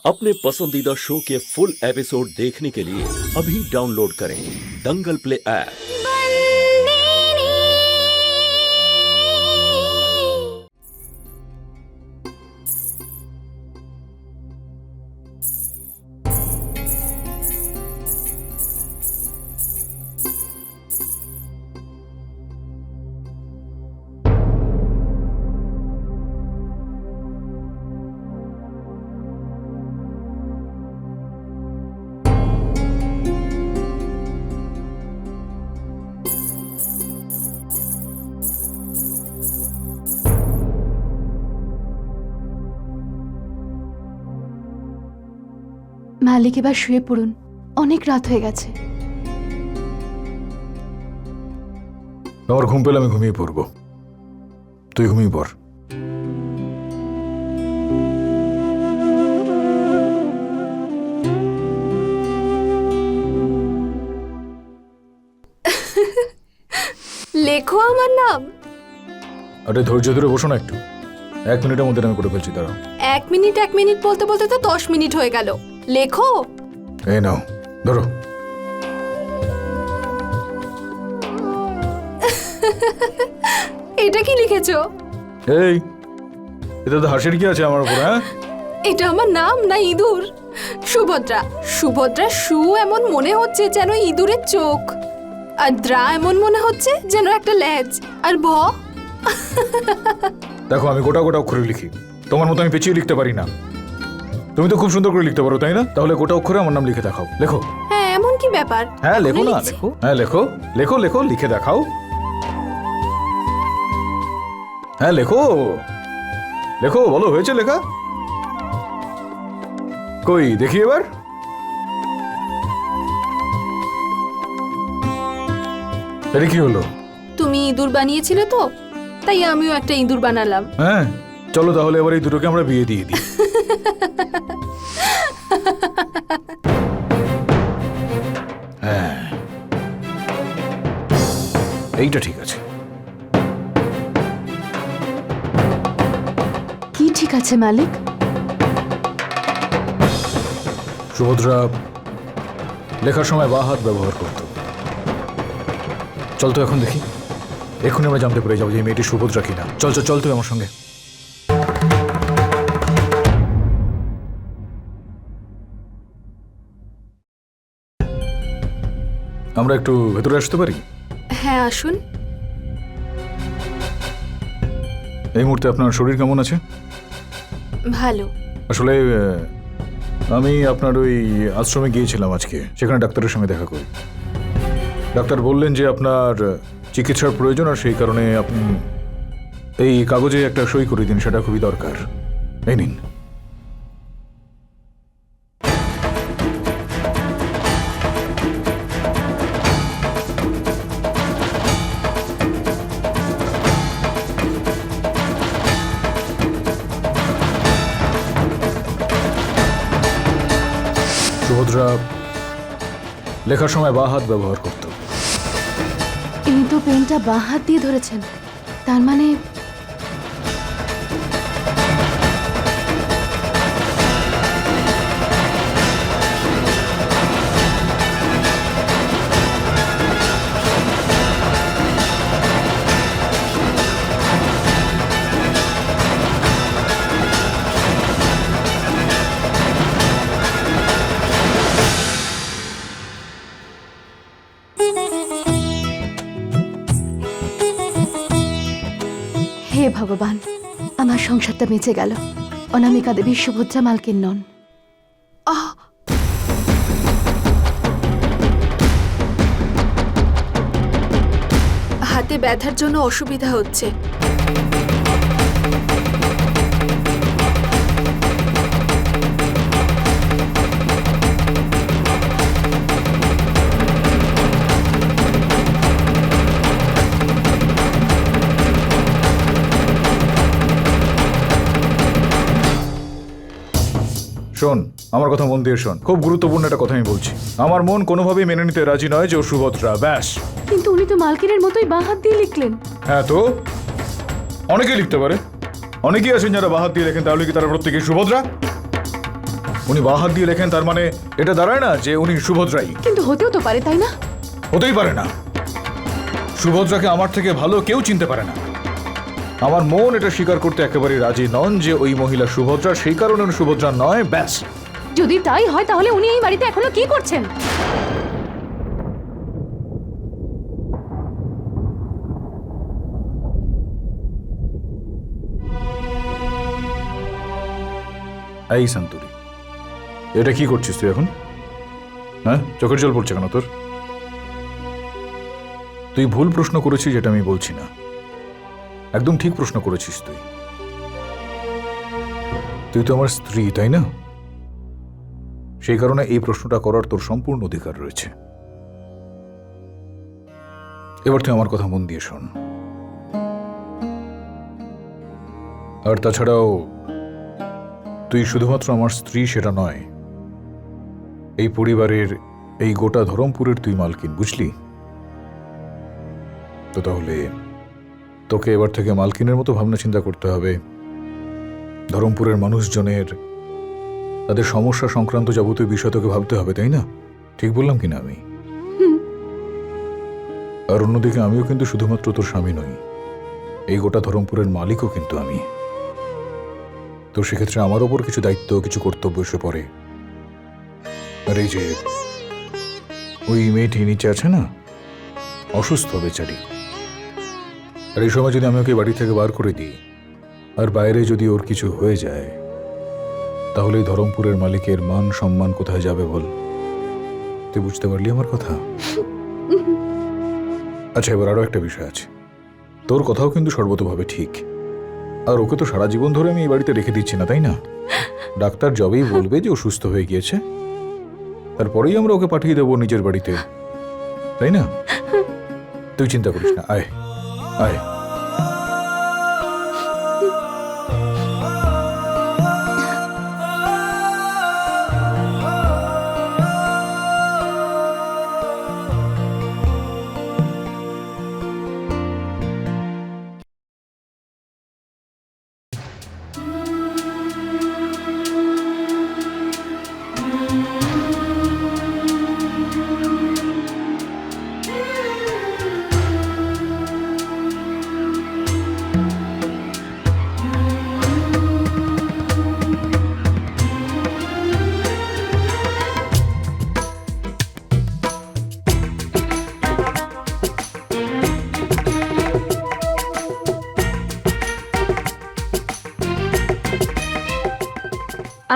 अपने पसंदीदा शो के फुल एपिसोड देखने के लिए अभी डाउनलोड करें दंगल प्ले ऐप। মালিক এবার শুয়ে পড়ুন, অনেক রাত হয়ে গেছে। আমার ঘুম পেলে আমি ঘুমিয়ে পড়বো, তুই ঘুমিয়ে পড়। লেখো আমার নাম। আরে ধৈর্য ধরে বসো না একটু, 1 মিনিটের মধ্যে আমি করে ফেলছি। দাঁড়াও। 1 মিনিট বলতে বলতে তো 10 মিনিট হয়ে গেল। লেখো। এই নাও ধরো। এটা কি লিখেছো? এই এটা তো হাসির কি আছে আমার উপর? হ্যাঁ, এটা আমার নাম না ইঁদুর। সুভদ্রা। সুভদ্রা সু এমন মনে হচ্ছে যেন ইঁদুরের চোখ, আর দ্রা এমন মনে হচ্ছে যেন একটা লেজ, আর ভ। দেখো আমি গোটা গোটা অক্ষরে লিখি, তোমার মতো আমি পেঁচিয়ে লিখতে পারি না। তুমি তো খুব সুন্দর করে লিখতে পারো, তাই না? তাহলে গোটা অক্ষরে আমার নাম লিখে দেখাও। লেখো। হ্যাঁ, এমন কি ব্যাপার? হ্যাঁ লেখো না, লিখছি। লেখো। হ্যাঁ লেখো লেখো লেখো, লিখে দেখাও। হ্যাঁ লেখো লেখো, বলো হয়েছে লেখা? কই দেখি এবার। এটা কি হলো? তুমি ইঁদুর বানিয়েছিলে তো, তাই আমিও একটা ইঁদুর বানালাম। হ্যাঁ চলো তাহলে এবার এই দুটোকে আমরা বিয়ে দিয়ে দিই। হ্যাঁ এইটা ঠিক আছে। কি ঠিক আছে মালিক? সুভদ্রা লেখার সময় বাঁ হাত ব্যবহার করত। চল তো এখন দেখি, এক্ষুনি আমরা জানতে পেরে যাবো যে এই মেয়েটি সুভদ্রা কিনা। চল চল চল তুই আমার সঙ্গে। আমরা একটু ভেতরে আসতে পারি? হ্যাঁ আসুন। এই মুহূর্তে আপনার শরীর কেমন আছে? ভালো। আসলে আমি আপনার ওই আশ্রমে গিয়েছিলাম আজকে, সেখানে ডাক্তারের সঙ্গে দেখা করি। ডাক্তার বললেন যে আপনার চিকিৎসার প্রয়োজন, আর সেই কারণে আপনি এই কাগজে একটা সই করে দিন, সেটা খুবই দরকার। এই নিন। সুভদ্রা লেখার সময় বাঁ হাত ব্যবহার করত। ইনি তো পেনটা বাঁ হাত দিয়ে ধরেছেন, তার মানে হে ভগবান, আমার সংসারটা বেঁচে গেল। অনামিকা দেবী সুভদ্রা মালকিন নন। হাতে ব্যথার জন্য অসুবিধা হচ্ছে। শোন, আমার কথা মন দিয়ে শোন, খুব গুরুত্বপূর্ণ একটা কথা আমি বলছি। আমার মন কোনোভাবেই মেনে নিতে রাজি নয় যে ও সুভদ্রা, ব্যাস। কিন্তু উনি তো মালকিনের মতোই বাঁ হাত দিয়ে লিখলেন। হ্যাঁ তো অনেকেই লিখতে পারে, অনেকেই আছেন যারা বাঁ হাত দিয়ে লেখেন, তাহলে কি তারা প্রত্যেকেই সুভদ্রা? উনি বাঁ হাত দিয়ে লেখেন, তার মানে এটা দাঁড়ায় না যে উনি সুভদ্রাই। কিন্তু হতেও তো পারে, তাই না? হতেই পারে না। সুভদ্রাকে আমার থেকে ভালো কেউ চিনতে পারে না। আমার মন এটা স্বীকার করতে একেবারে রাজি নন যে ওই মহিলা সুভদ্রা, সেই কারণে উনি সুভদ্রা নয়, ব্যাস। যদি তাই হয় তাহলে উনি এই বাড়িতে এখনো কি করছেন? এই সন্তুরি, এটা কি করছিস তুই এখন? হ্যাঁ, চোখের জল পড়ছে কেন তোর? তুই ভুল প্রশ্ন করেছিস, যেটা আমি বলছি না। একদম ঠিক প্রশ্ন করেছিস তুই। তুই তো আমার স্ত্রী, তাই না? সেই কারণে এই প্রশ্নটা করার তোর সম্পূর্ণ অধিকার রয়েছে। এবার তুই আমার কথা মন দিয়ে শোন। আর তাছাড়াও তুই শুধুমাত্র আমার স্ত্রী সেটা নয়, এই পরিবারের, এই গোটা ধরমপুরের তুই মালকিন, বুঝলি? তো তাহলে তোকে এবার থেকে মালকিনের মতো ভাবনা চিন্তা করতে হবে। ধরমপুরের মানুষজনের, তাদের সমস্যা সংক্রান্ত যাবতীয় বিষয় তোকে ভাবতে হবে, তাই না? ঠিক বললাম কিনা আমি? আর অন্যদিকে আমিও কিন্তু শুধুমাত্র তোর স্বামী নই, এই গোটা ধরমপুরের মালিকও কিন্তু আমি। তো সেক্ষেত্রে আমার ওপর কিছু দায়িত্ব, কিছু কর্তব্য এসে পড়ে। আর এই যে ওই মেয়েটি নিচে আছে না, অসুস্থ বেচারি, আর এই সময় যদি আমি ওকে বাড়ি থেকে বার করে দিই আর বাইরে যদি ওর কিছু হয়ে যায়, তাহলে এই ধরমপুরের মালিকের মান সম্মান কোথায় যাবে বল? তুই বুঝতে পারলি আমার কথা? আচ্ছা, এবার আরো একটা বিষয় আছে। তোর কথাও কিন্তু সর্বতোভাবে ঠিক। আর ওকে তো সারা জীবন ধরে আমি এই বাড়িতে রেখে দিচ্ছি না, তাই না? ডাক্তার যবেই বলবে যে ও সুস্থ হয়ে গিয়েছে, তারপরেই আমরা ওকে পাঠিয়ে দেবো নিজের বাড়িতে, তাই না? তুই চিন্তা করিস না, আয় আয়।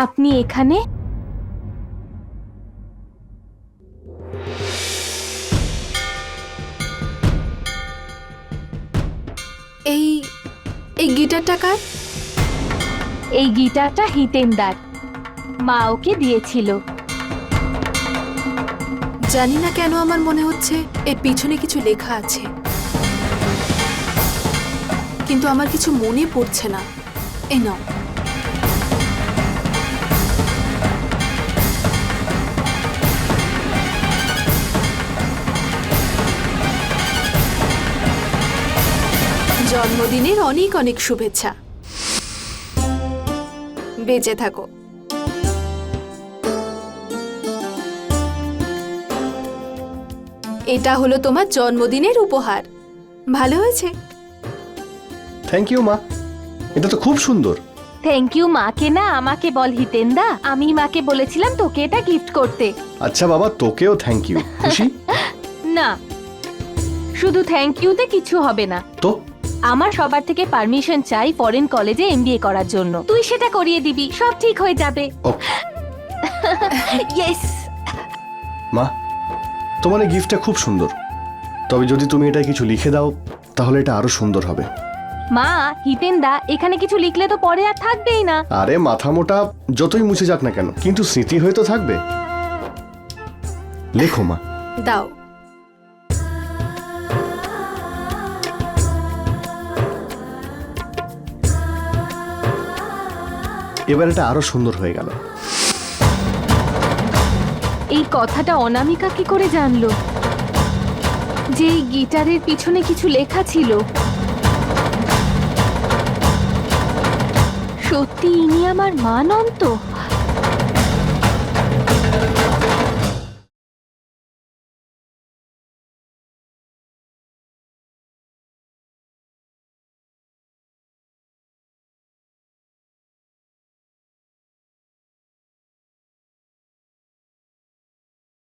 আপনি এখানে? এই এই গিটারটা কার? এই গিটারটা হিতেন্দার, মা ওকে দিয়েছিল। জানি না কেন আমার মনে হচ্ছে এর পিছনে কিছু লেখা আছে, কিন্তু আমার কিছু মনে পড়ছে না। এই নাও। জন্মদিনের অনেক অনেক শুভেচ্ছা। বেঁচে থাকো। এটা হলো তোমার জন্মদিনের উপহার। ভালো হয়েছে? থ্যাংক ইউ মা, এটা তো খুব সুন্দর। থ্যাংক ইউ মাকে না, আমাকে বল হিতেন্দা। আমি মাকে বলেছিলাম তোকে এটা গিফট করতে। আচ্ছা বাবা, তোকেও থ্যাংক ইউ। খুশি? না, শুধু থ্যাংক ইউতে কিছু হবে না। তো আমার সবার থেকে পারমিশন চাই ফরেন কলেজে এমবিএ করার জন্য। তুই সেটা করিয়ে দিবি, সব ঠিক হয়ে যাবে। ইয়েস। মা, তোমার এই গিফটটা খুব সুন্দর, তবে যদি তুমি এটা কিছু লিখে দাও তাহলে এটা আরো সুন্দর হবে। মা, হিতেন্দা এখানে কিছু লিখলে তো পরে আর থাকবেই না। আরে মাথা মোটা যতই মুছে যাক না কেন, কিন্তু স্মৃতি হয়ে তো থাকবে। লেখো মা। দাও। এবার এটা আরো সুন্দর হয়ে গেল। এই কথাটা অনামিকা কি করে জানলো যে এই গিটারের পিছনে কিছু লেখা ছিল? সত্যি ইনি আমার মা নন তো?